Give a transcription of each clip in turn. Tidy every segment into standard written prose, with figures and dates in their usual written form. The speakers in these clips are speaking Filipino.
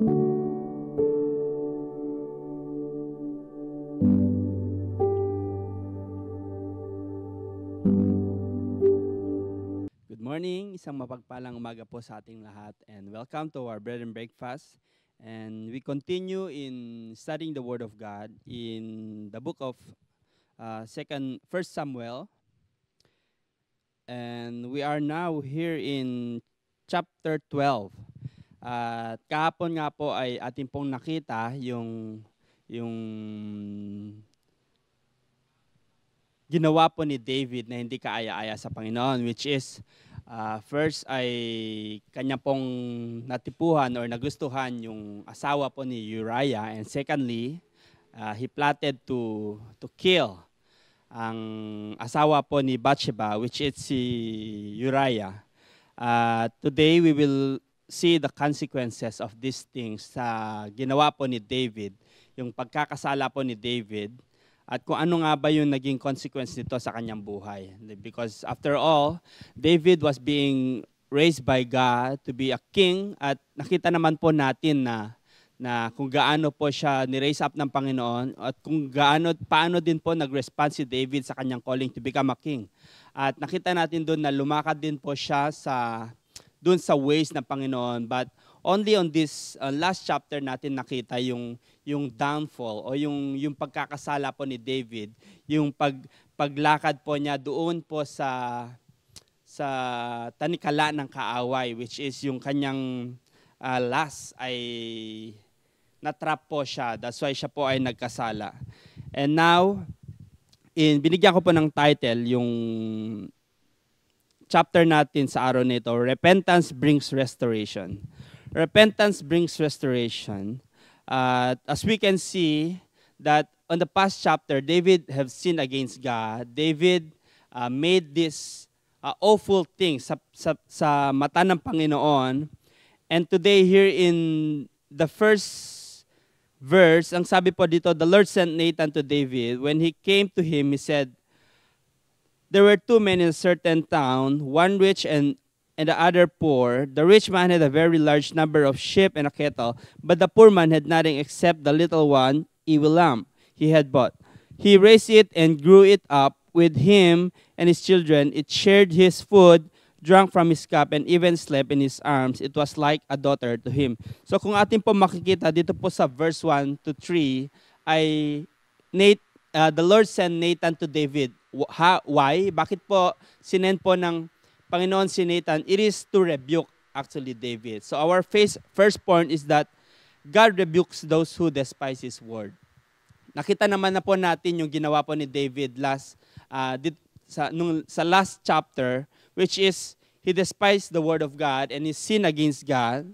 Good morning, isang mapagpalang umaga po sa ating lahat and welcome to our bread and breakfast. And we continue in studying the Word of God in the book of First Samuel. And we are now here in chapter 12. At kahapon nga po ay ating pong nakita yung ginawa po ni David na hindi kaaya-aya sa Panginoon, which is first ay kanya pong natipuhan or nagustuhan yung asawa po ni Uriah, and secondly, he plotted to kill ang asawa po ni Bathsheba, which is si Uriah. Today we will see the consequences of these things sa ginawa po ni David, yung pagkakasala po ni David, at kung ano nga ba yung naging consequence nito sa kanyang buhay. Because after all, David was being raised by God to be a king, at nakita naman po natin na kung gaano po siya ni-raise up ng Panginoon at kung paano din po nag-respond si David sa kanyang calling to become a king. At nakita natin doon na lumakad din po siya doon sa ways ng Panginoon, but only on this last chapter natin nakita yung downfall o yung pagkakasala po ni David, yung paglakad po niya doon po sa tanikala ng kaaway, which is yung kanyang last ay natrap po siya. That's why siya po ay nagkasala. And now, binigyan ko po ng title yung chapter natin sa araw nito, Repentance Brings Restoration. Repentance brings restoration. As we can see that on the past chapter, David have sinned against God. David made this awful thing sa mata ng Panginoon. And today here in the first verse, ang sabi po dito, the Lord sent Nathan to David. When he came to him, he said, there were two men in a certain town, one rich and the other poor. The rich man had a very large number of sheep and a cattle, but the poor man had nothing except the little one, evil lamb he had bought. He raised it and grew it up with him and his children. It shared his food, drank from his cup, and even slept in his arms. It was like a daughter to him. So kung atin po makikita dito po sa verse 1 to 3, ay the Lord sent Nathan to David. Why? Bakit po sinend po ng Panginoon si Nathan? It is to rebuke actually David. So our first point is that God rebukes those who despise His word. Nakita naman na po natin yung ginawa po ni David sa last chapter, which is he despised the word of God and he sinned against God.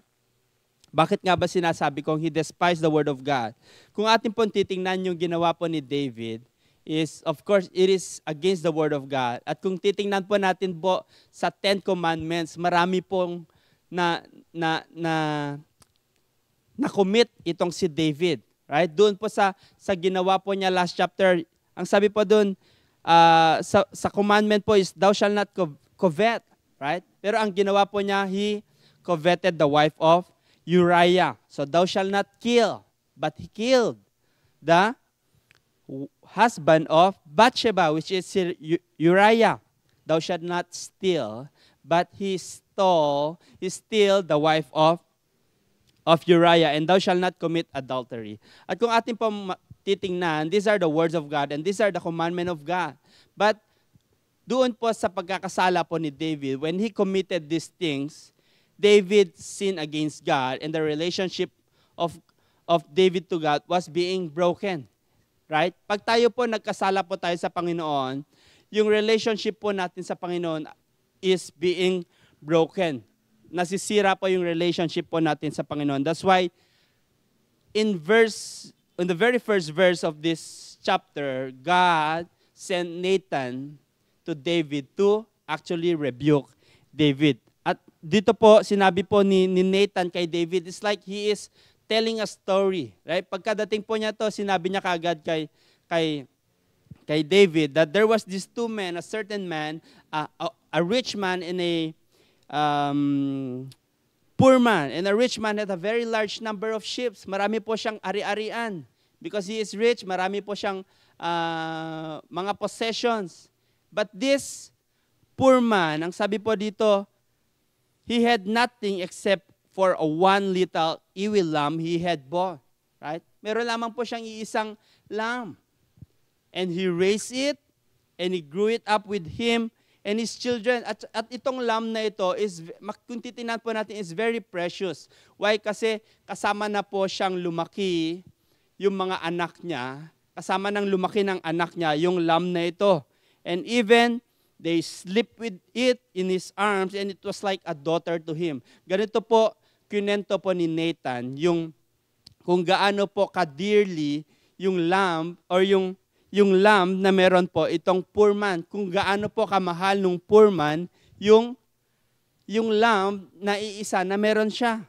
Bakit nga ba sinasabi kong he despised the word of God? Kung atin pong titingnan yung ginawa po ni David, is, of course, it is against the Word of God. At kung titingnan po natin po sa Ten Commandments, marami pong na-commit itong si David. Right? Doon po sa ginawa po niya last chapter, ang sabi po doon, sa commandment po is, thou shalt not covet. Right? Pero ang ginawa po niya, he coveted the wife of Uriah. So, thou shalt not kill. But he killed the husband of Bathsheba, which is Uriah. Thou shalt not steal, but he stole the wife of Uriah, and thou shalt not commit adultery. At kung atin po titingnan, these are the words of God, and these are the commandment of God. But doon po sa pagkakasala po ni David, when he committed these things, David sinned against God, and the relationship of David to God was being broken. Right? Pag tayo po nagkasala po tayo sa Panginoon, yung relationship po natin sa Panginoon is being broken. Nasisira po yung relationship po natin sa Panginoon. That's why in the very first verse of this chapter, God sent Nathan to David to actually rebuke David. At dito po, sinabi po ni Nathan kay David, it's like he is telling a story, right? Pagkadating po niya to, sinabi niya kaagad kay David that there was these two men, a certain man, a rich man in poor man and a rich man had a very large number of sheep. Marami po siyang ari-arian. Because he is rich, marami po siyang mga possessions. But this poor man, ang sabi po dito, he had nothing except for a one little ewe lamb he had bought. Right? Meron lamang po siyang iisang lamb. And he raised it, and he grew it up with him and his children. At itong lamb na ito, kung titinan po natin, is very precious. Why? Kasi kasama na po siyang lumaki yung mga anak niya. Kasama nang lumaki ng anak niya yung lamb na ito. And even they sleep with it in his arms, and it was like a daughter to him. Ganito po, kinento po ni Nathan, yung kung gaano po ka-dearly yung lamb, or yung lamb na meron po itong poor man. Kung gaano po kamahal nung poor man, yung lamb na iisa na meron siya.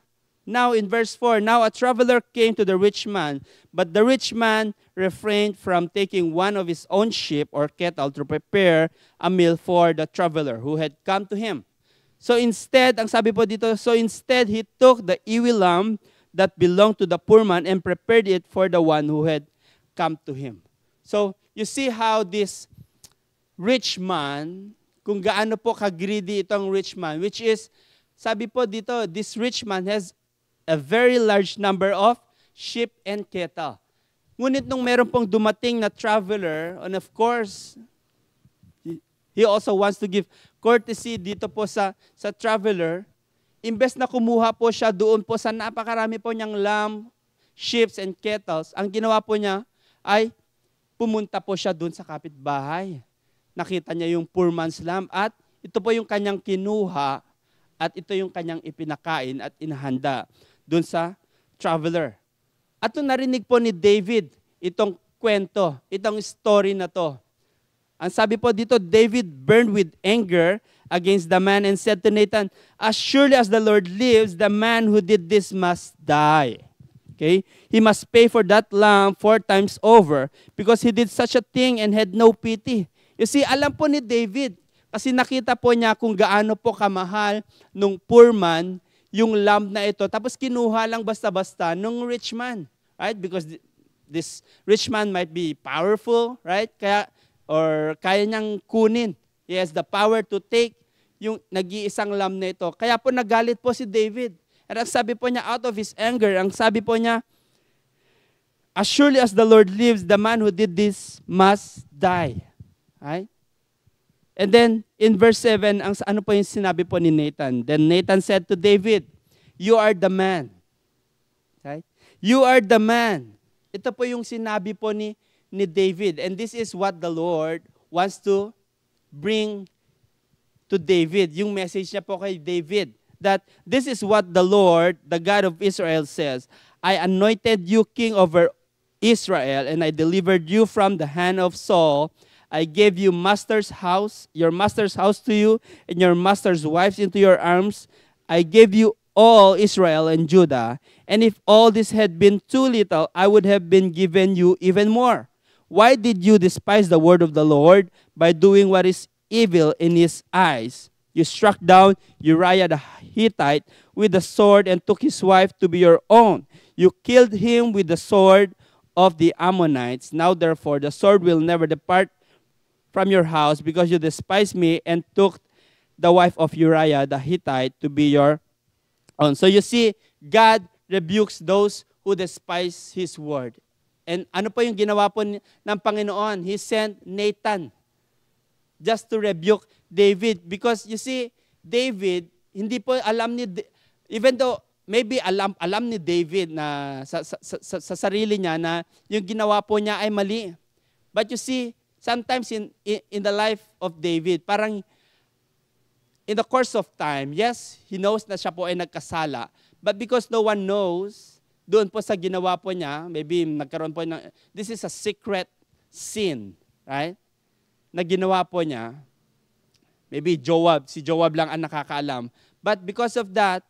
Now in verse 4, now a traveler came to the rich man, but the rich man refrained from taking one of his own sheep or cattle to prepare a meal for the traveler who had come to him. So instead, ang sabi po dito, so instead he took the ewe lamb that belonged to the poor man and prepared it for the one who had come to him. So you see how this rich man, kung gaano po ka-greedy itong rich man, which is, sabi po dito, this rich man has a very large number of sheep and cattle. Ngunit nung meron pong dumating na traveler, and of course, he also wants to give courtesy dito po sa traveler, imbes na kumuha po siya doon po sa napakarami po niyang lamb, sheep and kettles, ang ginawa po niya ay pumunta po siya doon sa kapitbahay. Nakita niya yung poor man's lamb at ito po yung kanyang kinuha at ito yung kanyang ipinakain at inahanda doon sa traveler. At nung narinig po ni David itong kwento, itong story na to, ang sabi po dito, David burned with anger against the man and said to Nathan, as surely as the Lord lives, the man who did this must die. Okay? He must pay for that lamb 4 times over because he did such a thing and had no pity. You see, alam po ni David, kasi nakita po niya kung gaano po kamahal nung poor man yung lamb na ito. Tapos kinuha lang basta-basta nung rich man. Right? Because this rich man might be powerful, right? Kaya niyang kunin. He has the power to take yung nag-iisang lamb na ito. Kaya po nagalit po si David. At ang sabi po niya, out of his anger, ang sabi po niya, as surely as the Lord lives, the man who did this must die. Right? And then, in verse 7, ano po yung sinabi po ni Nathan? Then Nathan said to David, you are the man. Right? You are the man. Ito po yung sinabi po ni David. And this is what the Lord wants to bring to David. Yung message niya po kay David. That this is what the Lord, the God of Israel says, I anointed you king over Israel, and I delivered you from the hand of Saul. I gave you your master's house to you, and your master's wives into your arms. I gave you all Israel and Judah, and if all this had been too little, I would have been given you even more. Why did you despise the word of the Lord by doing what is evil in his eyes? You struck down Uriah the Hittite with the sword and took his wife to be your own. You killed him with the sword of the Ammonites. Now therefore the sword will never depart from your house because you despised me and took the wife of Uriah the Hittite to be your own. So you see, God rebukes those who despise His word. And ano po yung ginawa po ng Panginoon? He sent Nathan just to rebuke David. Because you see, David, hindi po alam ni, even though maybe alam ni David na sa sarili niya na yung ginawa po niya ay mali. But you see, sometimes in the life of David, parang in the course of time, yes, he knows na siya po ay nagkasala. But because no one knows, doon po sa ginawa po niya, maybe nagkaroon po ng, this is a secret sin, right? Na ginawa po niya, maybe si Joab lang ang nakakaalam. But because of that,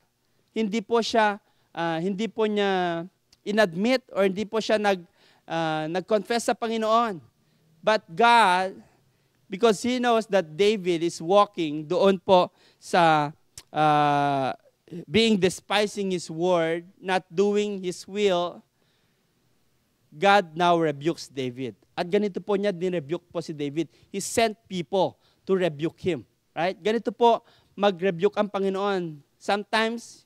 hindi po niya inadmit or hindi po siya nag-confess sa Panginoon. But God, because He knows that David is walking doon po sa being despising His word, not doing His will, God now rebukes David. At ganito po niya din-rebuke po si David. He sent people to rebuke him. Right? Ganito po mag-rebuke ang Panginoon. Sometimes,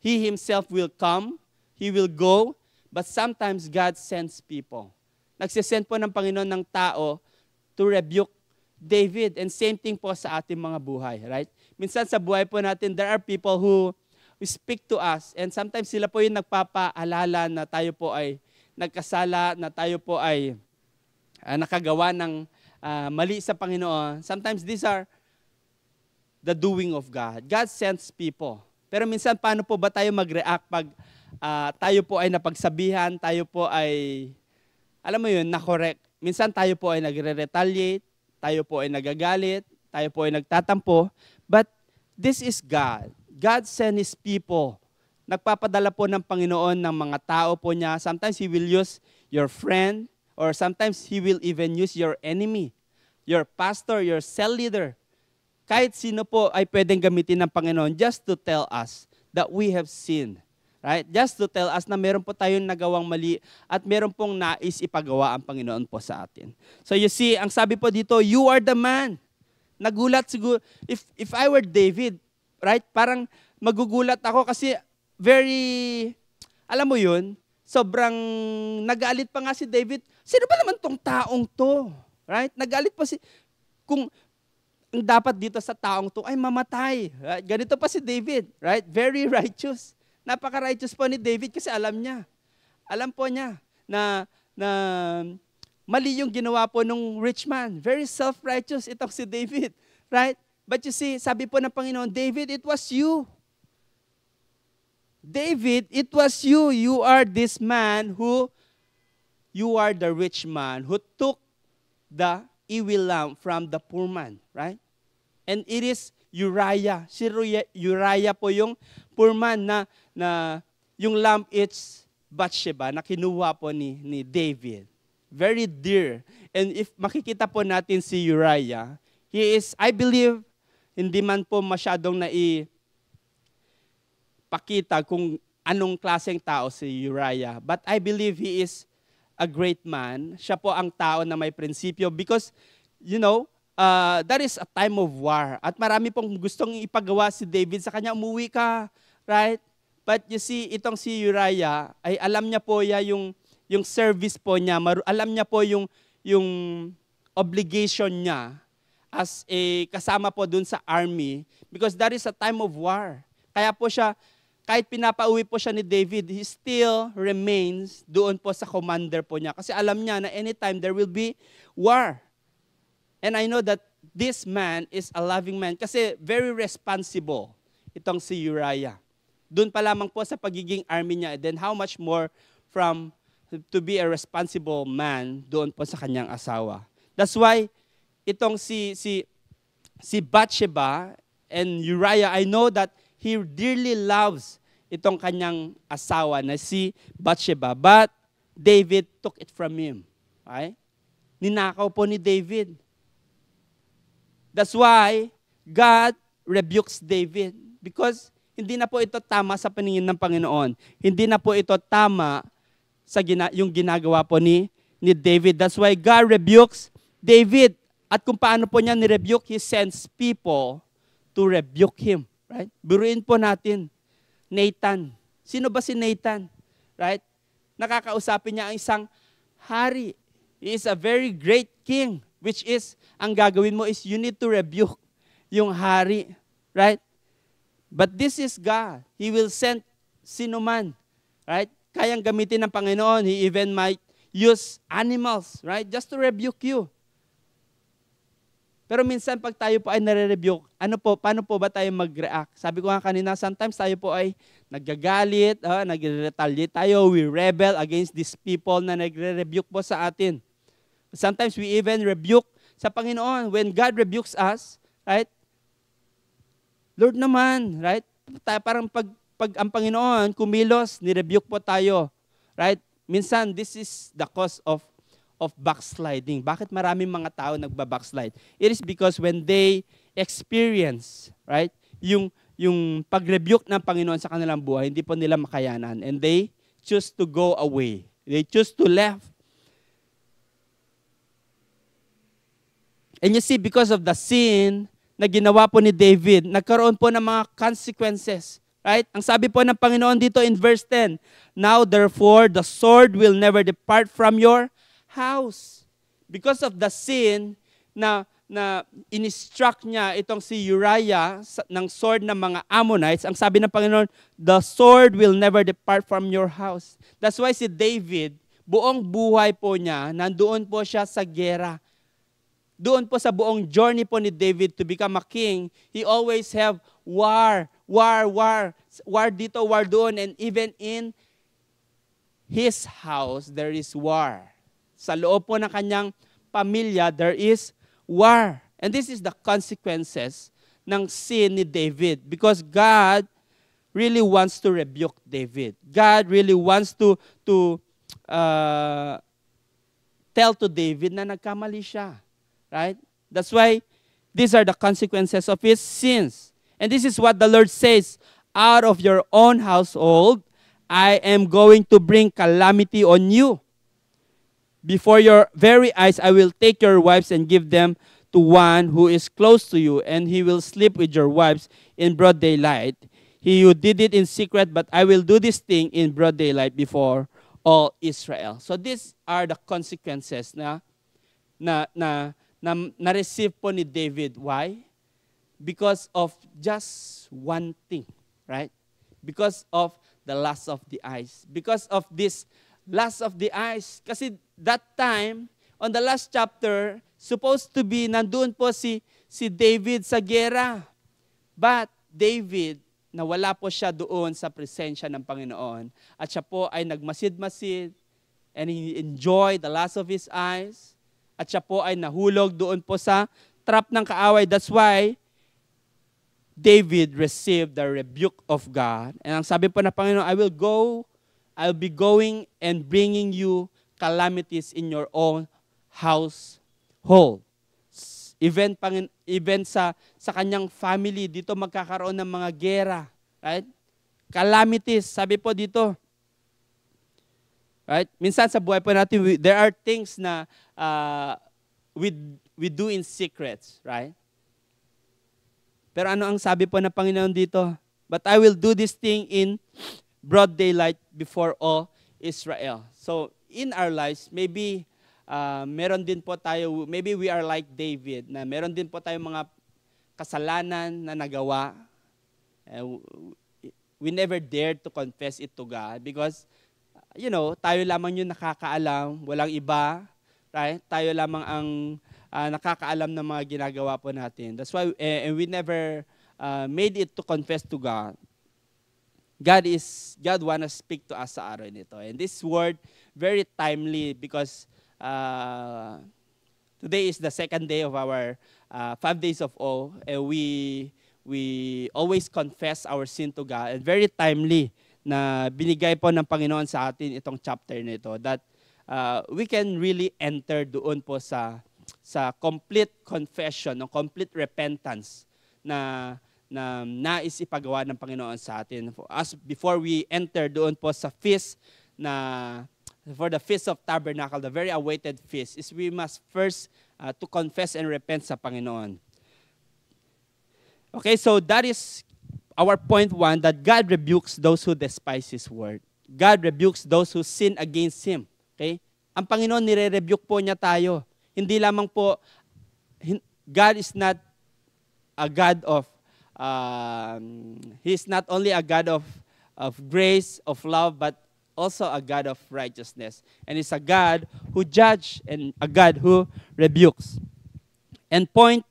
He Himself will come, He will go, but sometimes God sends people. Nagsisend po ng Panginoon ng tao to rebuke David. And same thing po sa ating mga buhay. Right? Minsan sa buhay po natin, there are people who speak to us. And sometimes sila po yung nagpapaalala na tayo po ay nagkasala, na tayo po ay nakagawa ng mali sa Panginoon. Sometimes these are the doing of God. God sends people. Pero minsan, paano po ba tayo mag-react pag tayo po ay napagsabihan, tayo po ay, alam mo yun, na-correct. Minsan tayo po ay nagre-retaliate, tayo po ay nagagalit, tayo po ay nagtatampo. But this is God. God sent His people. Nagpapadala po ng Panginoon ng mga tao po niya. Sometimes He will use your friend, or sometimes He will even use your enemy, your pastor, your cell leader. Kahit sino po ay pwedeng gamitin ng Panginoon just to tell us that we have sinned. Right? Just to tell us na meron po tayong nagawang mali at meron pong nais ipagawa ang Panginoon po sa atin. So you see, ang sabi po dito, you are the man. Nagulat siguro. If I were David, right? Parang magugulat ako kasi very, alam mo yun, sobrang nagalit pa nga si David. Sino ba naman tong taong to? Right? Nagalit pa kung ang dapat dito sa taong to ay mamatay. Right? Ganito pa si David. Right? Very righteous. Napaka-righteous po ni David kasi alam niya. Alam po niya na mali yung ginawa po nung rich man. Very self-righteous itong si David. Right? But you see, sabi po ng Panginoon, David, it was you. David, it was you. You are this man you are the rich man who took the evil lamb from the poor man, right? And it is Uriah. Si Uriah po yung poor man na yung lamb it's Bathsheba na kinuha po ni David. Very dear. And if makikita po natin si Uriah, he is, I believe, hindi man po masyadong pakita kung anong klaseng tao si Uriah. But I believe he is a great man. Siya po ang tao na may prinsipyo because, you know, that is a time of war. At marami pong gustong ipagawa si David sa kanya, umuwi ka, right? But you see, itong si Uriah, ay alam niya po yung service po niya, alam niya po yung obligation niya as a kasama po dun sa army because that is a time of war. Kaya po siya, kahit pinapauwi po siya ni David, he still remains doon po sa commander po niya. Kasi alam niya na anytime there will be war. And I know that this man is a loving man kasi very responsible itong si Uriah. Doon pa lamang po sa pagiging army niya, then how much more to be a responsible man doon po sa kanyang asawa. That's why itong si Bathsheba and Uriah, I know that he dearly loves itong kanyang asawa na si Bathsheba. But David took it from him. Okay? Ninakaw po ni David. That's why God rebukes David. Because hindi na po ito tama sa paningin ng Panginoon. Hindi na po ito tama sa yung ginagawa po ni David. That's why God rebukes David. At kung paano po niya ni-rebuke, He sends people to rebuke him. Right? Buruin po natin, Nathan. Sino ba si Nathan? Right? Nakakausapin niya ang isang hari. He is a very great king, which is, ang gagawin mo is you need to rebuke yung hari. Right? But this is God. He will send sino man. Right? Kayang gamitin ng Panginoon. He even might use animals, right? Just to rebuke you. Pero minsan pag tayo po ay nare-rebuke, paano po ba tayo mag-react? Sabi ko nga kanina, sometimes tayo po ay naggagalit, nagre-retaliate tayo, we rebel against these people na nagre-rebuke po sa atin. Sometimes we even rebuke sa Panginoon. When God rebukes us, right? Lord naman, right? Parang pag ang Panginoon kumilos, ni-rebuke po tayo, right? Minsan, this is the cause of backsliding. Bakit maraming mga tao nagba-backslide? It is because when they experience, right, yung pag-rebuke ng Panginoon sa kanilang buhay, hindi po nila makayanan. And they choose to go away. They choose to left. And you see, because of the sin na ginawa po ni David, nagkaroon po ng mga consequences. Right? Ang sabi po ng Panginoon dito in verse 10, "Now therefore the sword will never depart from your house." Because of the sin na in-instruct niya itong si Uriah ng sword ng mga Ammonites, ang sabi ng Panginoon, "The sword will never depart from your house." That's why si David, buong buhay po niya, nandoon po siya sa gera. Doon po sa buong journey po ni David to become a king, he always have war dito, war doon, and even in his house, there is war. Sa loob po ng kanyang pamilya, there is war. And this is the consequences ng sin ni David, because God really wants to rebuke David. God really wants to tell to David na nagkamali siya. Right? That's why these are the consequences of his sins. And this is what the Lord says, "Out of your own household, I am going to bring calamity on you. Before your very eyes, I will take your wives and give them to one who is close to you, and he will sleep with your wives in broad daylight. He who did it in secret, but I will do this thing in broad daylight before all Israel." So these are the consequences na na-receive po ni David. Why? Because of just one thing, right? Because of the lust of the eyes. Because of this lust of the eyes. Kasi that time, on the last chapter, supposed to be, nandun po si David sa gera. But David, nawala po siya doon sa presensya ng Panginoon. At siya po ay nagmasid-masid, and he enjoyed the lust of his eyes. At siya po ay nahulog doon po sa trap ng kaaway. That's why David received the rebuke of God. And ang sabi po ng Panginoon, I'll be going and bringing you calamities in your own household. Even sa kanyang family, dito magkakaroon ng mga gera. Right? Calamities, sabi po dito. Right? Minsan sa buhay po natin, there are things na we do in secrets, right? Pero ano ang sabi po ng Panginoon dito? "But I will do this thing in broad daylight before all Israel." So, in our lives, maybe meron din po tayo, maybe we are like David, na meron din po tayong mga kasalanan na nagawa. We never dared to confess it to God because tayo lamang yung nakakaalam, walang iba, right? Tayo lamang ang nakakaalam ng mga ginagawa po natin. That's why we never made it to confess to God. God wanna speak to us sa araw nito. And this word, very timely because today is the second day of our 5 days of awe. And we always confess our sin to God. And very timely na binigay po ng Panginoon sa atin itong chapter nito, that we can really enter doon po sa complete confession, o complete repentance na nais ipagawa ng Panginoon sa atin. As before we enter doon po sa feast for the Feast of Tabernacle, the very awaited feast, is we must first to confess and repent sa Panginoon. Okay, so that is our point 1, that God rebukes those who despise His word. God rebukes those who sin against Him. Okay? Ang Panginoon, nire-rebuke po niya tayo. Hindi lamang po, God is not a God of, He is not only a God of grace, of love, but also a God of righteousness. And He's a God who judges and a God who rebukes. And point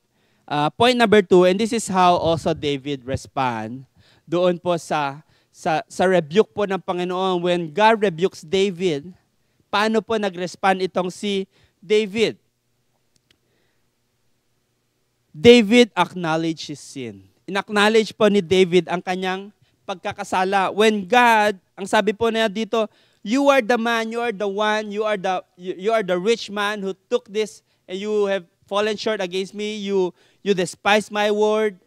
number 2, and this is how also David respond doon po sa rebuke po ng Panginoon. When God rebukes David, paano po nag-respond itong si David? David acknowledged his sin. In-acknowledge po ni David ang kanyang pagkakasala. When God, ang sabi po niya dito, "You are the man, you are the one, you are the rich man who took this, and you have fallen short against me. You despise my word."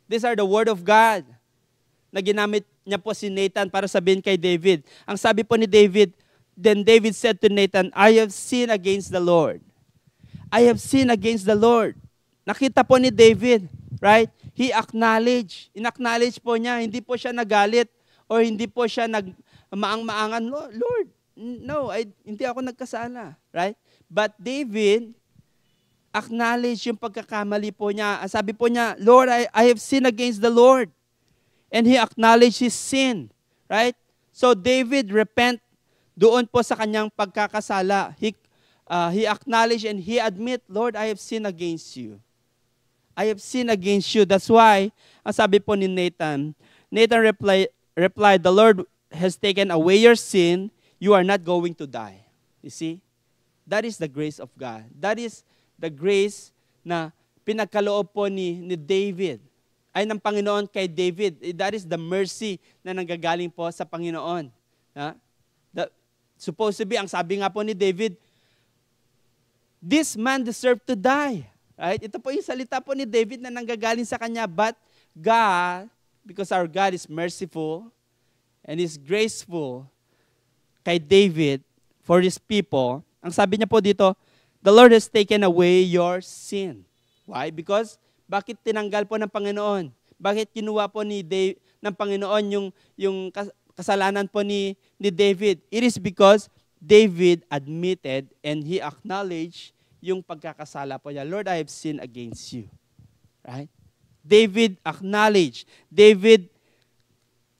These are the word of God. na ginamit niya po si Nathan para sabihin kay David. Ang sabi po ni David, then David said to Nathan, I have sinned against the Lord. I have sinned against the Lord. Nakita po ni David, right? He acknowledge po niya, hindi po siya nagalit or hindi po siya maang-maangan, Lord, no, hindi ako nagkasala, right? But David acknowledge yung pagkakamali po niya. Sabi po niya, Lord, I have sinned against the Lord. And he acknowledged his sin, right? So David repent doon po sa kanyang pagkakasala. He acknowledged and he admit, Lord, I have sinned against you. I have sinned against you. That's why, ang sabi po ni Nathan replied, the Lord has taken away your sin. You are not going to die. You see? That is the grace of God. That is the grace na pinagkaloob po ni David. Ay ng Panginoon kay David. That is the mercy na nanggagaling po sa Panginoon. Supposed to be, ang sabi nga po ni David, this man deserved to die. Right? Ito po yung salita po ni David na nanggagaling sa kanya. But God, because our God is merciful and is graceful kay David for His people, ang sabi niya po dito, the Lord has taken away your sin. Why? Because bakit tinanggal po ng Panginoon? Bakit kinuha po ng Panginoon yung kasalanan po ni David? It is because David admitted and he acknowledged yung pagkakasala po niya. Lord, I have sinned against you. Right? David acknowledged. David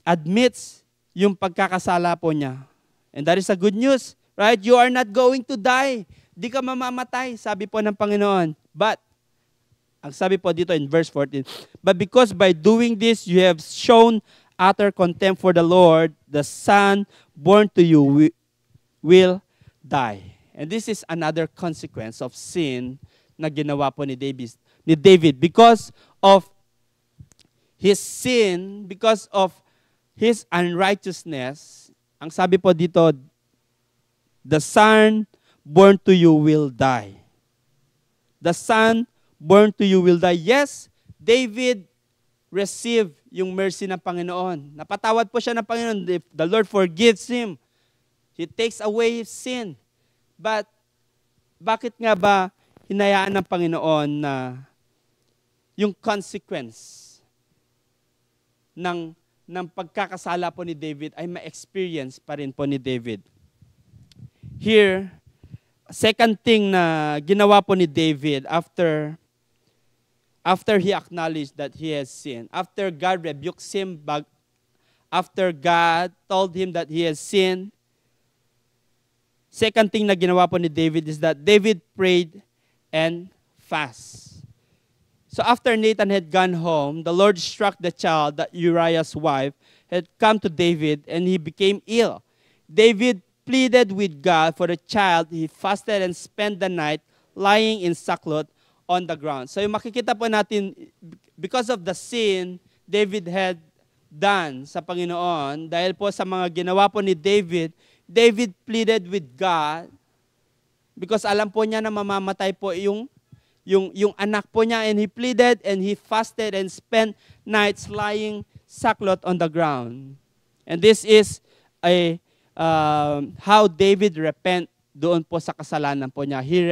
admits yung pagkakasala po niya. And that is a good news. Right? You are not going to die. Di ka mamamatay, sabi po ng Panginoon. But, ang sabi po dito in verse 14, but because by doing this, you have shown utter contempt for the Lord, the son born to you will die. And this is another consequence of sin na ginawa po ni David. Because of his sin, because of his unrighteousness, ang sabi po dito, the son born to you will die. The son born to you will die. Yes, David received yung mercy ng Panginoon. Napatawad po siya ng Panginoon. The Lord forgives him. He takes away his sin. But, bakit nga ba hinayaan ng Panginoon na yung consequence ng pagkakasala po ni David ay ma-experience pa rin po ni David? Here, second thing na ginawa po ni David after he acknowledged that he has sinned, after God rebukes him, after God told him that he has sinned, second thing na ginawa po ni David is that David prayed and fast. So after Nathan had gone home, the Lord struck the child that Uriah's wife had come to David, and he became ill. David pleaded with God for the child. He fasted and spent the night lying in sackcloth on the ground. So yung makikita po natin, because of the sin David had done sa Panginoon, dahil po sa mga ginawa po ni David, David pleaded with God because alam po niya na mamamatay po yung anak po niya, and he pleaded and he fasted and spent nights lying sackcloth on the ground. And this is how David repent doon po sa kasalanan po niya. He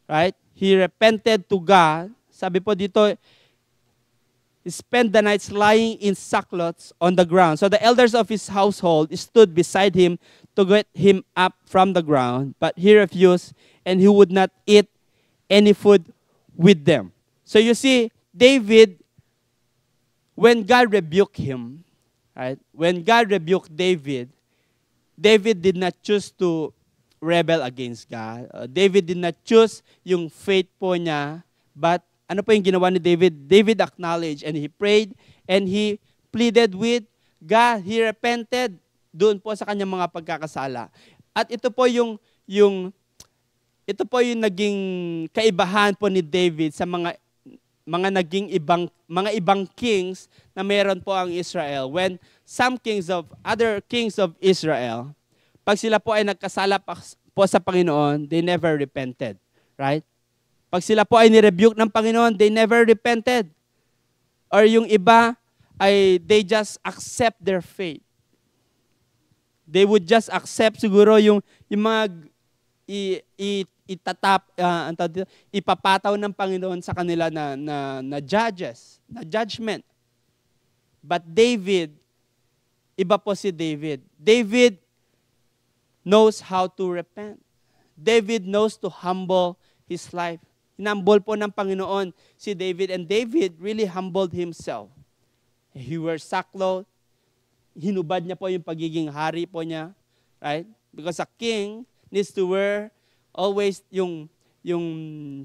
right? He repented to God. Sabi po dito, he spent the nights lying in sackcloth on the ground. So the elders of his household stood beside him to get him up from the ground, but he refused, and he would not eat any food with them. So you see, David, when God rebuked him, right? When God rebuked David, David did not choose to rebel against God. David did not choose yung faith po niya, but ano po yung ginawa ni David? David acknowledged and he prayed and he pleaded with God. He repented doon po sa kanyang mga pagkakasala. At ito po yung naging kaibahan po ni David sa mga naging ibang kings na meron po ang Israel. When other kings of Israel, pag sila po ay nagkasala po sa Panginoon, they never repented. Right? Pag sila po ay nirebuke ng Panginoon, they never repented. Or yung iba, ay they just accept their fate. They would just accept siguro yung mga ipapataw ng Panginoon sa kanila na judges, na judgment. But David, iba po si David. David knows how to repent. David knows to humble his life. Hinumble po ng Panginoon si David, and David really humbled himself. He wears sackcloth. Hinubad niya po yung pagiging hari po niya, right? Because a king needs to wear always yung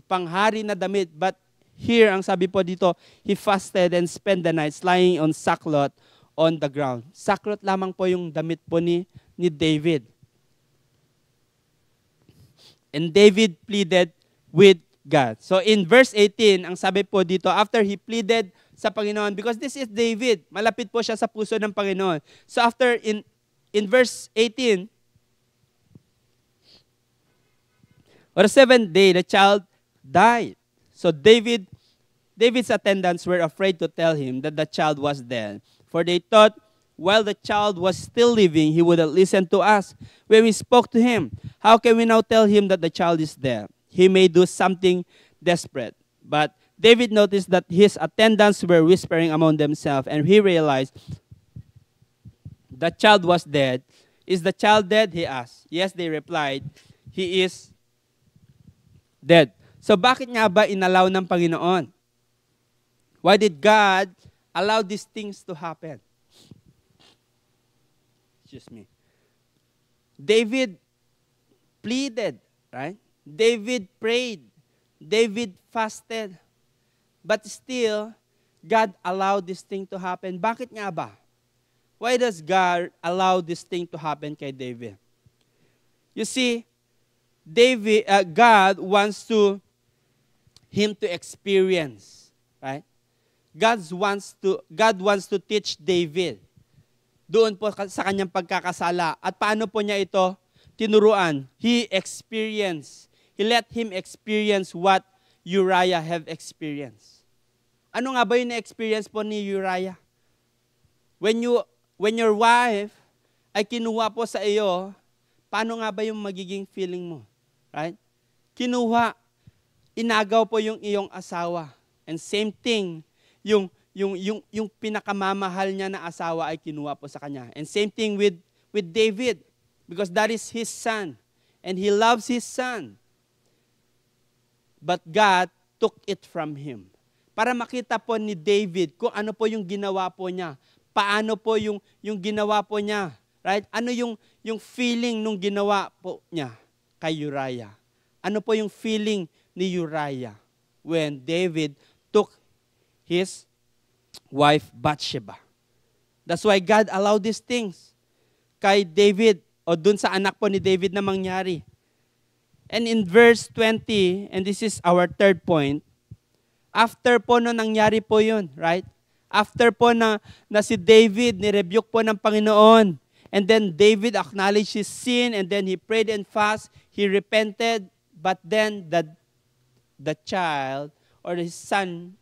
panghari na damit. But here, ang sabi po dito, he fasted and spent the nights lying on sackcloth on the ground. Sackcloth lamang po yung damit po ni David. And David pleaded with God. So in verse 18, ang sabi po dito, after he pleaded sa Panginoon, because this is David, malapit po siya sa puso ng Panginoon. So after, in verse 18, on the seventh day, the child died. So David's attendants were afraid to tell him that the child was dead, for they thought, while the child was still living, he would have listened to us when we spoke to him. How can we now tell him that the child is dead? He may do something desperate. But David noticed that his attendants were whispering among themselves, and he realized the child was dead. Is the child dead? He asked. Yes, they replied. He is dead. So bakit nga ba inalaw ng Panginoon? Why did God allow these things to happen? Excuse me. David pleaded, right? David prayed. David fasted. But still, God allowed this thing to happen. Bakit nga ba? Why does God allow this thing to happen kay David? You see, God wants him to experience, right? God wants to teach David doon po sa kanyang pagkakasala. At paano po niya ito tinuruan? He let him experience what Uriah have experienced. Ano nga ba yung na-experience po ni Uriah? When your wife ay kinuha po sa iyo, paano nga ba yung magiging feeling mo? Right? Inagaw po yung iyong asawa. And same thing, yung pinakamamahal niya na asawa ay kinuha po sa kanya. And same thing with David, because that is his son. And he loves his son. But God took it from him. Para makita po ni David kung ano po yung ginawa po niya. Paano po yung ginawa po niya. Right? Ano yung feeling nung ginawa po niya kay Uriah? Ano po yung feeling ni Uriah when David took his wife Bathsheba? That's why God allowed these things kay David o dun sa anak po ni David na mangyari. And in verse 20, and this is our third point, after po na nangyari po yun, right? After po na si David, nirebuke po ng Panginoon, and then David acknowledged his sin, and then he prayed and fast, he repented, but then the child or his son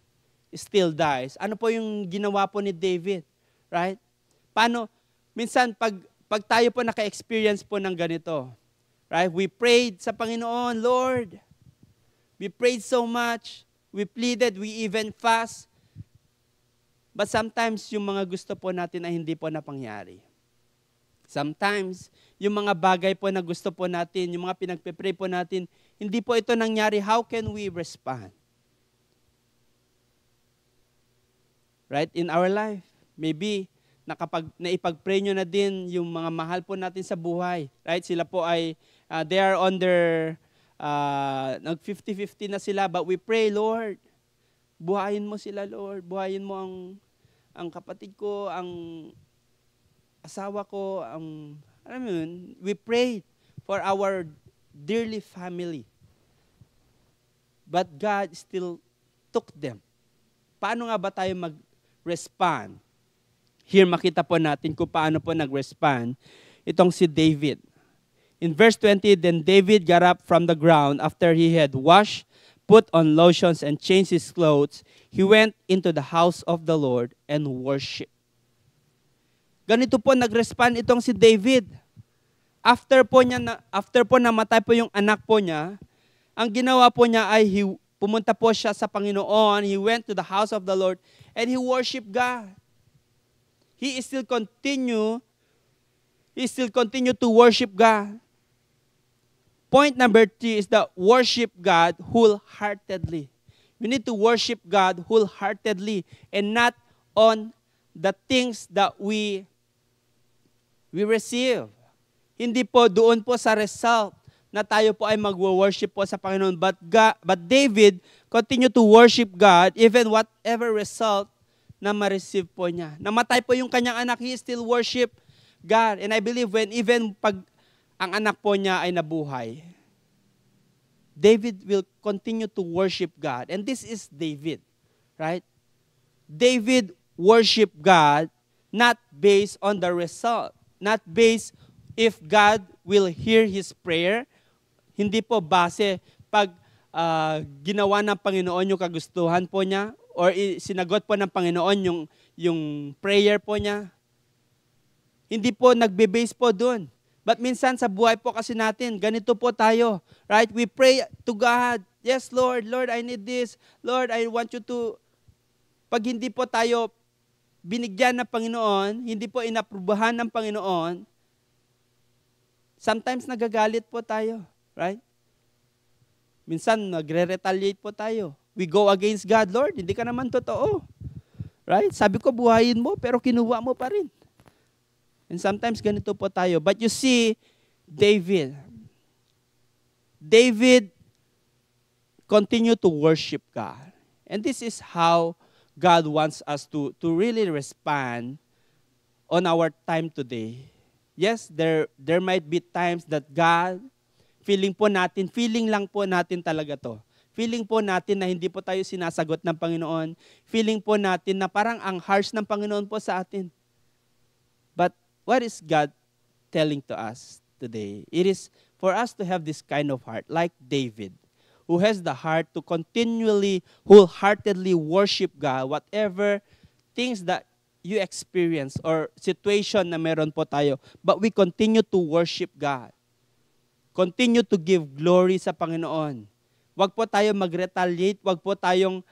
still dies. Ano po yung ginawa po ni David? Right? Paano? Minsan, pag tayo po naka-experience po ng ganito, right? We prayed sa Panginoon, Lord. We prayed so much. We pleaded, we even fast. But sometimes, yung mga gusto po natin ay hindi po napangyari. Sometimes, yung mga bagay po na gusto po natin, yung mga pinagpe-pray po natin, hindi po ito nangyari. How can we respond? Right? In our life, maybe, naipag-pray nyo na din yung mga mahal po natin sa buhay. Right? Sila po ay, they are on their, nag-50-50 na sila, but we pray, Lord, buhayin mo sila, Lord. Buhayin mo ang kapatid ko, ang asawa ko, alam mo yun, we prayed for our dearly family. But God still took them. Paano nga ba tayo mag-respond? Here makita po natin kung paano po nag-respond itong si David. In verse 20, then David got up from the ground after he had washed, put on lotions and changed his clothes, he went into the house of the Lord and worshiped. Ganito po nag-respond itong si David. After po namatay po yung anak po niya, ang ginawa po niya ay pumunta po siya sa Panginoon, he went to the house of the Lord, and he worshiped God. He still continue to worship God. Point number 3 is that worship God wholeheartedly. We need to worship God wholeheartedly and not on the things that we receive. Hindi po doon po sa result na tayo po ay mag-worship po sa Panginoon. But David continued to worship God even whatever result na ma-receive po niya. Namatay po yung kanyang anak, he still worship God. And I believe even pag ang anak po niya ay nabuhay, David will continue to worship God. And this is David, right? David worship God not based on the result, not based if God will hear his prayer. Hindi po base pag ginawa ng Panginoon yung kagustuhan po niya or sinagot po ng Panginoon yung prayer po niya. Hindi po nagbe-base po doon. But minsan sa buhay po kasi natin, ganito po tayo. Right? We pray to God. Yes, Lord. Lord, I need this. Lord, I want you to... Pag hindi po tayo binigyan ng Panginoon, hindi po inaprubahan ng Panginoon, sometimes nagagalit po tayo. Right? Minsan nagre-retaliate po tayo. We go against God. Lord, hindi ka naman totoo. Right? Sabi ko, buhayin mo, pero kinuha mo pa rin. And sometimes ganito po tayo. But you see, David continued to worship God. And this is how God wants us to really respond on our time today. Yes, there might be times that God, feeling lang po natin talaga to. Feeling po natin na hindi po tayo sinasagot ng Panginoon. Feeling po natin na parang ang harsh ng Panginoon po sa atin. But what is God telling to us today? It is for us to have this kind of heart, like David, who has the heart to continually, wholeheartedly worship God, whatever things that you experience or situation na meron po tayo. But we continue to worship God. Continue to give glory sa Panginoon. Huwag po tayo mag-retaliate, huwag po tayong,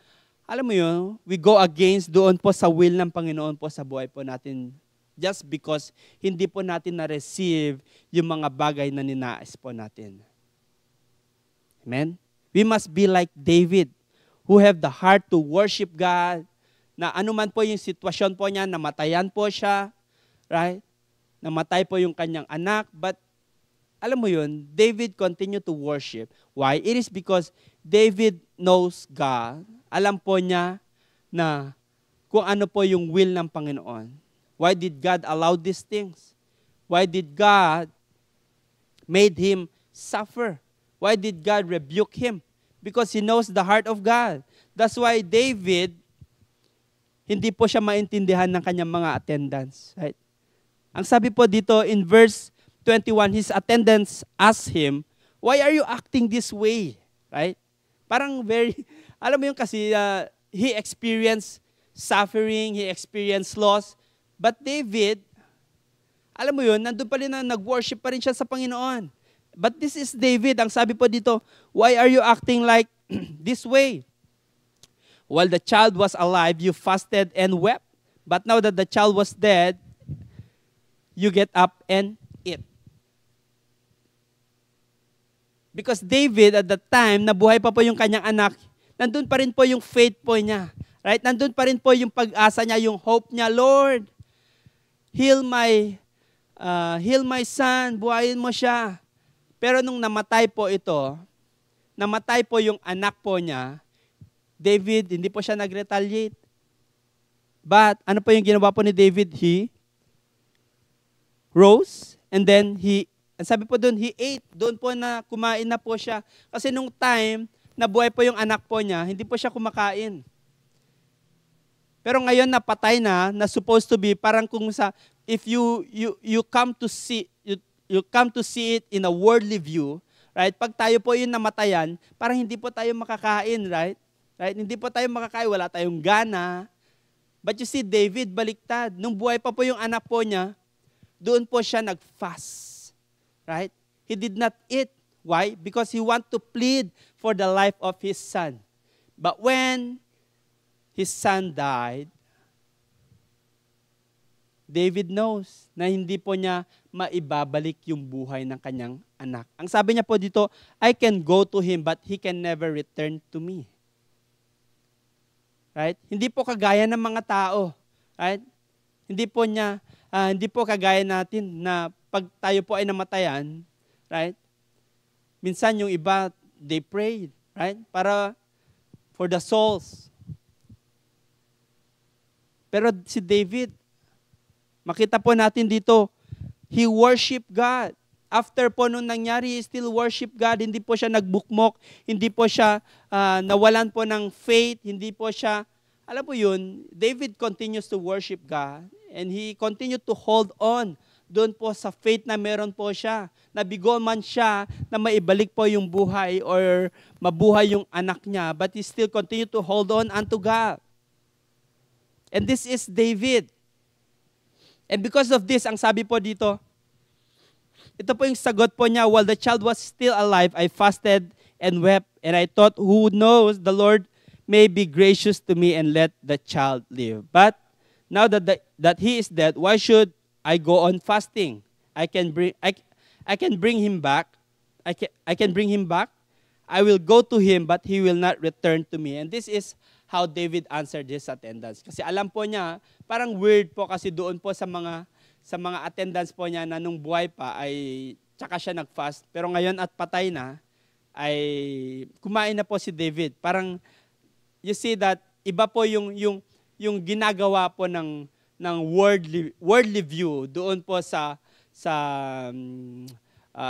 alam mo yun, we go against doon po sa will ng Panginoon po sa buhay po natin. Just because hindi po natin na-receive yung mga bagay na ninais po natin. Amen? We must be like David, who have the heart to worship God, na anuman po yung sitwasyon po niya, namatayan po siya, right? Namatay po yung kanyang anak, but alam mo yun, David continued to worship. Why? It is because David knows God. Alam po niya na kung ano po yung will ng Panginoon. Why did God allow these things? Why did God made him suffer? Why did God rebuke him? Because he knows the heart of God. That's why David, hindi po siya maintindihan ng kanyang mga attendants. Right? Ang sabi po dito in verse 21, his attendants asked him, why are you acting this way? Right? Parang alam mo yung kasi he experienced suffering, he experienced loss. But David, alam mo yun, nandun pa rin na nag-worship pa rin siya sa Panginoon. But this is David. Ang sabi po dito, why are you acting like this way? While the child was alive, you fasted and wept. But now that the child was dead, you get up and eat. Because David, at that time, nabuhay pa po yung kanyang anak, nandun pa rin po yung faith po niya. Right? Nandun pa rin po yung pag-asa niya, yung hope niya, Lord, heal my son, buhayin mo siya. Pero nung namatay po ito, namatay po yung anak po niya, David, hindi po siya nag-retaliate. But, ano po yung ginawa po ni David? He rose, and then sabi po doon, he ate. Doon po na kumain na po siya. Kasi nung time, nabuhay po yung anak po niya, hindi po siya kumakain. Pero ngayon napatay na supposed to be parang kung if you come to see it in a worldly view, right? Pag tayo po yung namatayan, parang hindi po tayo makakain, right? Right? Hindi po tayo makakain, wala tayong gana. But you see, David, baliktad. Nung buhay pa po yung anak po niya, doon po siya nag-fast. Right? He did not eat. Why? Because he want to plead for the life of his son. But when his son died, David knows na hindi po niya maibabalik yung buhay ng kanyang anak. Ang sabi niya po dito, I can go to him but he can never return to me. Right? Hindi po kagaya ng mga tao. Right? Hindi po kagaya natin na pag tayo po ay namatayan, right? Minsan yung iba, they prayed, right? Para for the souls. Pero si David, makita po natin dito, he worship God. After po nung nangyari, he still worship God. Hindi po siya nagbukmok, hindi po siya nawalan po ng faith, hindi po siya, alam po yun, David continues to worship God and he continued to hold on doon po sa faith na meron po siya. Nabigo man siya na maibalik po yung buhay or mabuhay yung anak niya, but he still continue to hold on unto God. And this is David. And because of this, ang sabi po dito, ito po yung sagot po niya, while the child was still alive, I fasted and wept, and I thought, who knows, the Lord may be gracious to me and let the child live. But now that he is dead, why should I go on fasting? I can bring him back. I can bring him back. I will go to him, but he will not return to me. And this is how David answered his attendants. Kasi alam po niya, parang weird po kasi doon po sa mga attendants po niya na nung buhay pa ay tsaka siya nag-fast. Pero ngayon at patay na, ay kumain na po si David. Parang you see that iba po yung ginagawa po ng worldly view doon po sa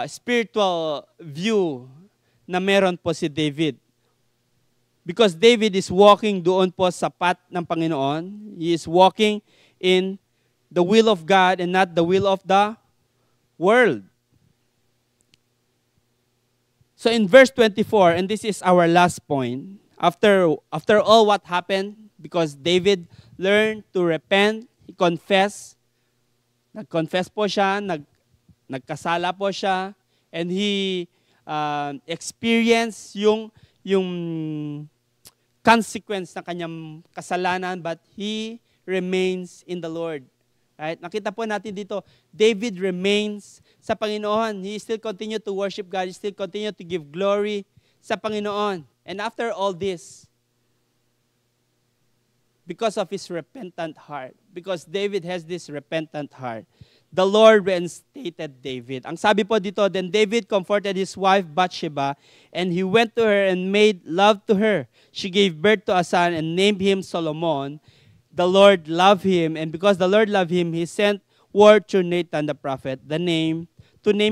spiritual view na meron po si David. Because David is walking doon po sa path ng Panginoon. He is walking in the will of God and not the will of the world. So in verse 24, and this is our last point, after all what happened, because David learned to repent, he confessed, nag-confess po siya, nagkasala po siya, and he experienced yung consequence ng kanyang kasalanan, but he remains in the Lord. Right? Nakita po natin dito, David remains sa Panginoon. He still continue to worship God. He still continue to give glory sa Panginoon. And after all this, because of his repentant heart, because David has this repentant heart, the Lord reinstated David. Ang sabi po dito, then David comforted his wife Bathsheba, and he went to her and made love to her. She gave birth to a son and named him Solomon. The Lord loved him, and because the Lord loved him, he sent word to Nathan the prophet, to name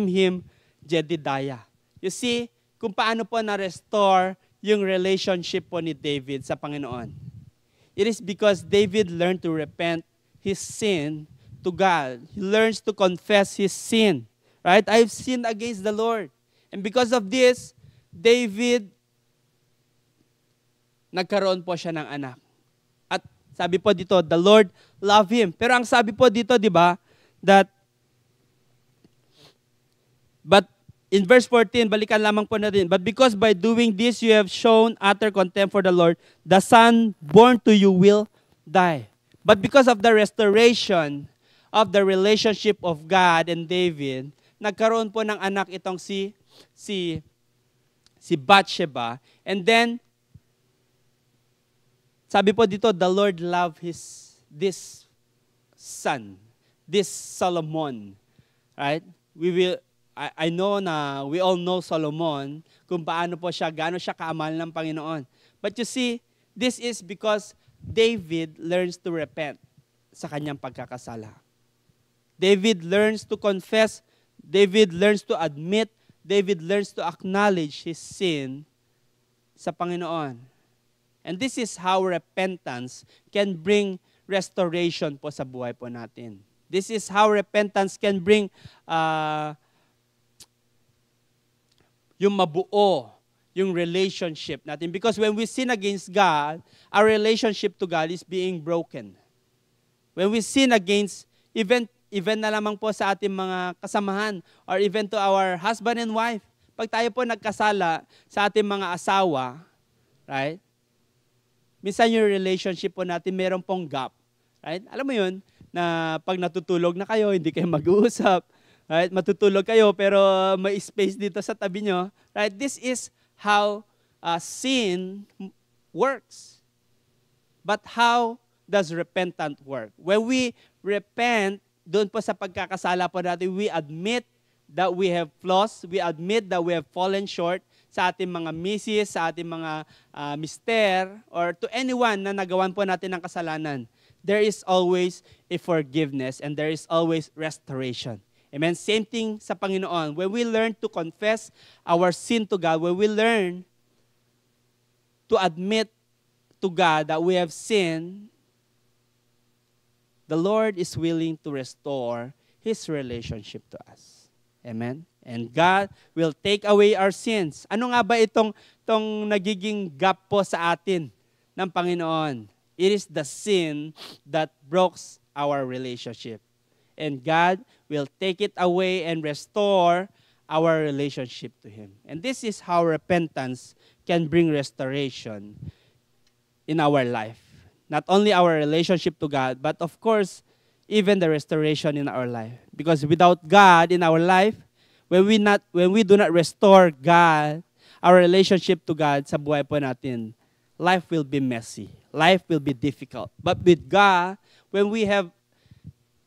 him Jedidiah. You see, kung paano po na-restore yung relationship po ni David sa Panginoon. It is because David learned to repent his sin to God. He learns to confess his sin. Right? I've sinned against the Lord. And because of this, David, nagkaroon po siya ng anak. At sabi po dito, the Lord loved him. Pero ang sabi po dito, di ba, but in verse 14, balikan lamang po natin, but because by doing this you have shown utter contempt for the Lord, the son born to you will die. But because of the restoration of the relationship of God and David, nagkaroon po ng anak itong si Bathsheba. And then, sabi po dito, the Lord loved this son, this Solomon. Right? I know na we all know Solomon, kung paano po siya, gaano siya kaamal ng Panginoon. But you see, this is because David learns to repent sa kanyang pagkakasala. David learns to confess, David learns to admit, David learns to acknowledge his sin sa Panginoon. And this is how repentance can bring restoration po sa buhay po natin. This is how repentance can bring yung mabuo, yung relationship natin. Because when we sin against God, our relationship to God is being broken. When we sin against, even na lamang po sa ating mga kasamahan, or even to our husband and wife, pag tayo po nagkasala sa ating mga asawa, right? Minsan yung relationship po natin, meron pong gap. Right? Alam mo yun, na pag natutulog na kayo, hindi kayo mag-uusap. Right? Matutulog kayo, pero may space dito sa tabi nyo. Right? This is how sin works. But how does repentant work? When we repent, doon po sa pagkakasala po natin, we admit that we have flaws, we admit that we have fallen short sa ating mga misis, sa ating mga mister, or to anyone na nagawan po natin ng kasalanan. There is always a forgiveness and there is always restoration. Amen? Same thing sa Panginoon. When we learn to confess our sin to God, when we learn to admit to God that we have sinned, the Lord is willing to restore His relationship to us. Amen? And God will take away our sins. Ano nga ba itong nagiging gap po sa atin ng Panginoon? It is the sin that broke our relationship. And God will take it away and restore our relationship to Him. And this is how repentance can bring restoration in our life. Not only our relationship to God, but of course, even the restoration in our life. Because without God in our life, when we do not restore God, our relationship to God sa buhay po natin, life will be messy. Life will be difficult. But with God, when we have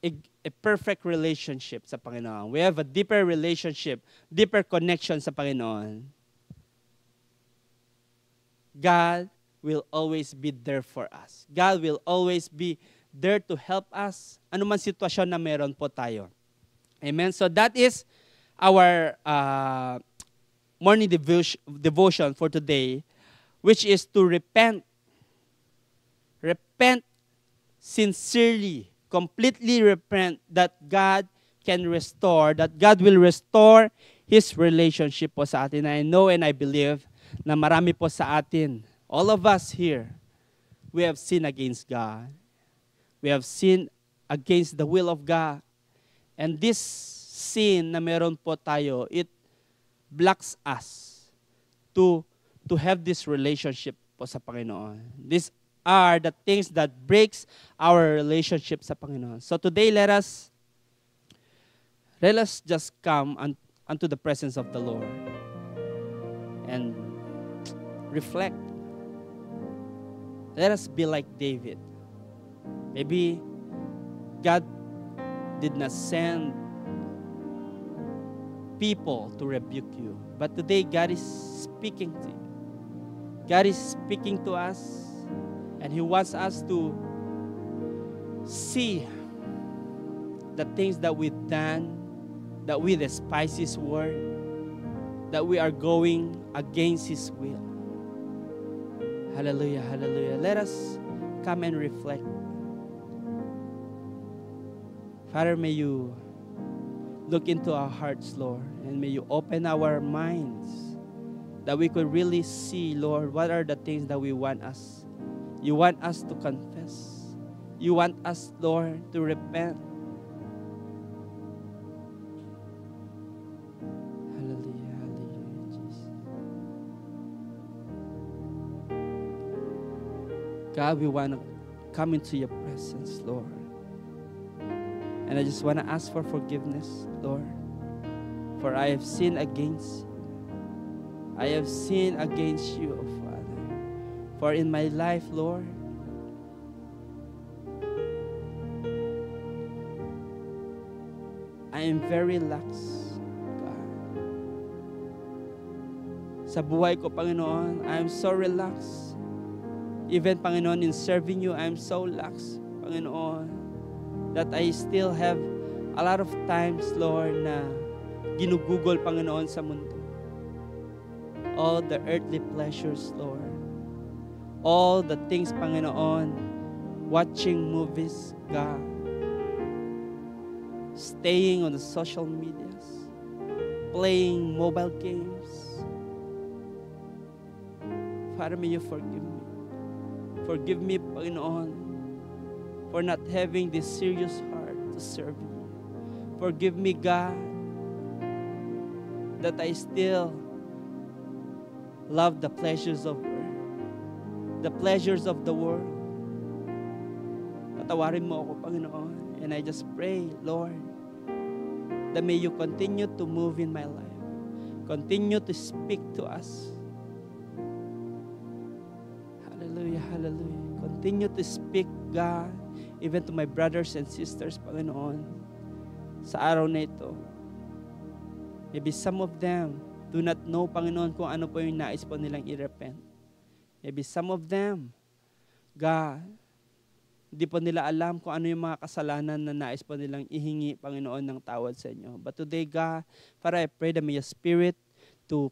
a perfect relationship sa Panginoon, we have a deeper relationship, deeper connection sa Panginoon, God will always be there for us. God will always be there to help us, anuman sitwasyon na meron po tayo. Amen? So that is our morning devotion for today, which is to repent. Repent sincerely, completely repent that God can restore, that God will restore His relationship po sa atin. I know and I believe na marami po sa atin, all of us here, we have sinned against God. We have sinned against the will of God. And this sin na meron po tayo, it blocks us to have this relationship po sa Panginoon. These are the things that breaks our relationship sa Panginoon. So today, let us just come unto the presence of the Lord and reflect. Let us be like David. Maybe God did not send people to rebuke you, but today God is speaking to you. God is speaking to us, and He wants us to see the things that we've done, that we despise His word, that we are going against His will. Hallelujah, hallelujah. Let us come and reflect. Father, may you look into our hearts, Lord, and may you open our minds that we could really see, Lord, what are the things that you want us to confess. You want us, Lord, to repent. Hallelujah, hallelujah, Jesus. God, we want to come into your presence, Lord. And I just want to ask for forgiveness, Lord, for I have sinned against you. I have sinned against you, O Father. For in my life, Lord, I am very lax, God. Sa buhay ko, Panginoon, I am so relaxed. Even, Panginoon, in serving you, I am so lax, Panginoon, that I still have a lot of times, Lord, na ginugugol, Panginoon, sa mundo. All the earthly pleasures, Lord. All the things, Panginoon, watching movies, God. Staying on the social medias. Playing mobile games. Father, may you forgive me. Forgive me, Panginoon, for not having this serious heart to serve you. Forgive me, God, that I still love the pleasures of earth, the pleasures of the world. Patawarin mo ako, Panginoon. And I just pray, Lord, that may you continue to move in my life. Continue to speak to us. Hallelujah, hallelujah. Continue to speak, God, even to my brothers and sisters, Panginoon, sa araw na ito. Maybe some of them do not know, Panginoon, kung ano po yung nais po nilang i-repent. Maybe some of them, God, hindi po nila alam kung ano yung mga kasalanan na nais po nilang ihingi, Panginoon, ng tawad sa inyo. But today, God, Father, I pray that may your Spirit to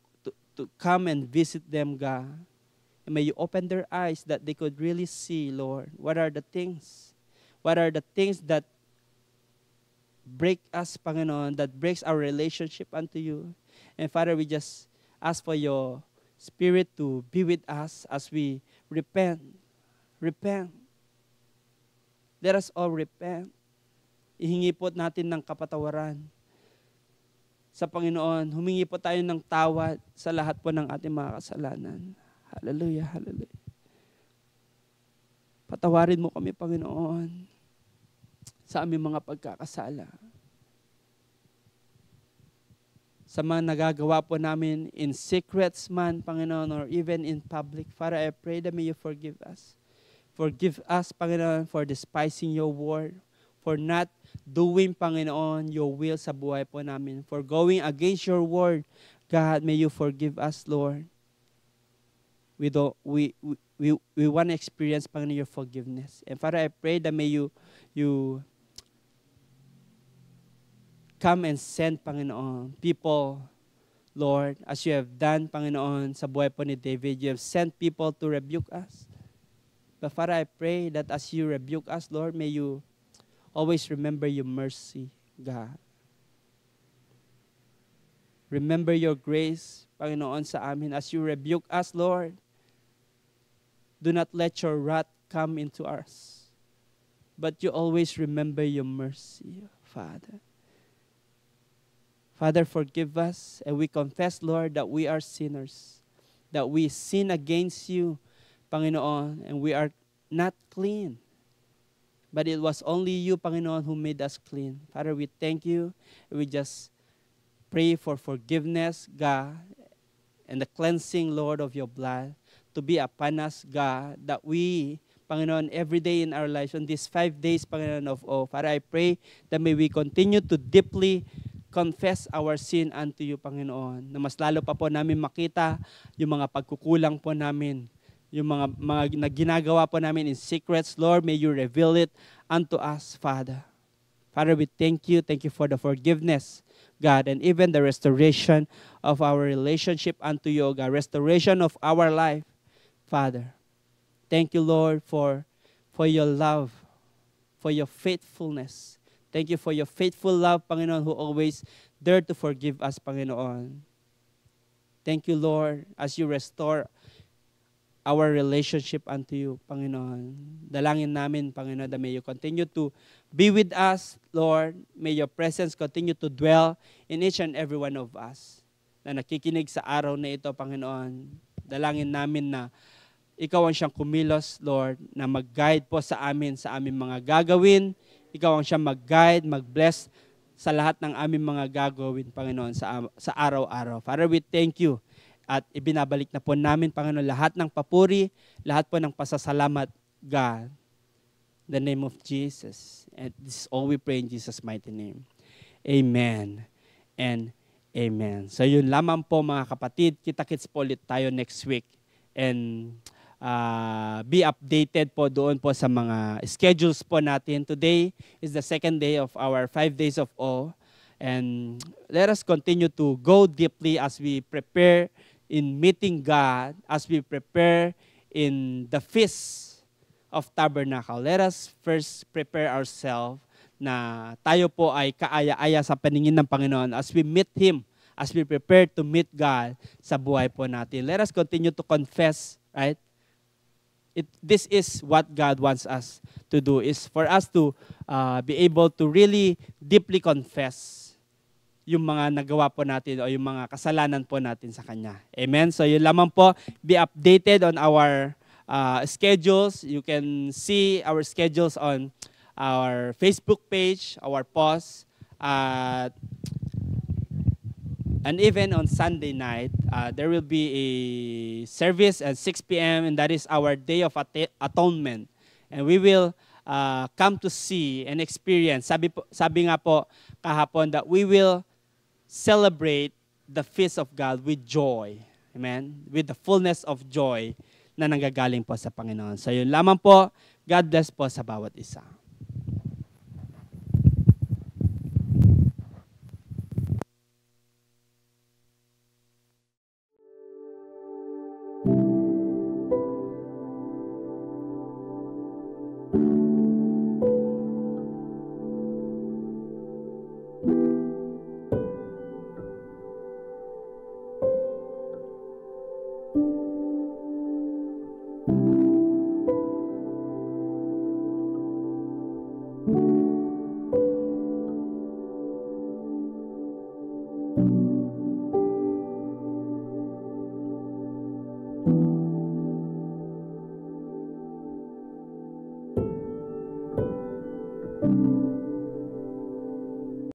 come and visit them, God. And may you open their eyes that they could really see, Lord, what are the things that break us, Panginoon, that breaks our relationship unto you. And Father, we just ask for your Spirit to be with us as we repent. Repent. Let us all repent. Ihingi po natin ng kapatawaran sa Panginoon. Humingi po tayo ng tawad sa lahat po ng ating mga kasalanan. Hallelujah, hallelujah. Patawarin mo kami, Panginoon, sa aming mga pagkakasala. Sa mga nagagawa po namin in secrets man, Panginoon, or even in public. Father, I pray that may you forgive us. Forgive us, Panginoon, for despising your word, for not doing, Panginoon, your will sa buhay po namin, for going against your word. God, may you forgive us, Lord. We want to experience, Panginoon, your forgiveness. And Father, I pray that may you come and send, Panginoon, people, Lord, as you have done, Panginoon, sa buhay po ni David. You have sent people to rebuke us. But Father, I pray that as you rebuke us, Lord, may you always remember your mercy, God. Remember your grace, Panginoon, sa amin. As you rebuke us, Lord, do not let your wrath come into us. But you always remember your mercy, Father. Father, forgive us, and we confess, Lord, that we are sinners, that we sin against you, Panginoon, and we are not clean. But it was only you, Panginoon, who made us clean. Father, we thank you. We just pray for forgiveness, God, and the cleansing, Lord, of your blood to be upon us, God, that we, Panginoon, every day in our lives, on these 5 days, Panginoon, of awe, Father, I pray that may we continue to deeply confess our sin unto you, Panginoon, na mas lalo pa po namin makita yung mga pagkukulang po namin, yung mga ginagawa po namin in secrets. Lord, may you reveal it unto us, Father. Father, we thank you for the forgiveness, God, and even the restoration of our relationship unto you, God, restoration of our life, Father. Thank you, Lord, for your love, for your faithfulness. Thank you for your faithful love, Panginoon, who always dare to forgive us, Panginoon. Thank you, Lord, as you restore our relationship unto you, Panginoon. Dalangin namin, Panginoon, that may you continue to be with us, Lord. May your presence continue to dwell in each and every one of us na nakikinig sa araw na ito, Panginoon. Dalangin namin na ikaw ang siyang kumilos, Lord, na mag-guide po sa aming mga gagawin. Ikaw ang siyang mag-guide, mag-bless sa lahat ng aming mga gagawin, Panginoon, sa araw-araw. Father, we thank you. At ibinabalik na po namin, Panginoon, lahat ng papuri, lahat po ng pasasalamat, God. In the name of Jesus. And this is all we pray in Jesus' mighty name. Amen and amen. So yun lamang po, mga kapatid. Kita-kits po ulit tayo next week. And be updated po doon po sa mga schedules po natin. Today is the second day of our 5 days of awe. And let us continue to go deeply as we prepare in meeting God, as we prepare in the Feast of Tabernacle. Let us first prepare ourselves na tayo po ay kaaya-aya sa paningin ng Panginoon as we meet Him, as we prepare to meet God sa buhay po natin. Let us continue to confess right? This is what God wants us to do, is for us to be able to really deeply confess yung mga nagawa po natin o yung mga kasalanan po natin sa Kanya. Amen? So yun lamang po, be updated on our schedules. You can see our schedules on our Facebook page, our posts, and even on Sunday night, there will be a service at 6 p.m. and that is our Day of Atonement. And we will come to see and experience. Sabi nga po kahapon that we will celebrate the feast of God with joy. Amen? With the fullness of joy na nanggagaling po sa Panginoon. So yun lamang po. God bless po sa bawat isa.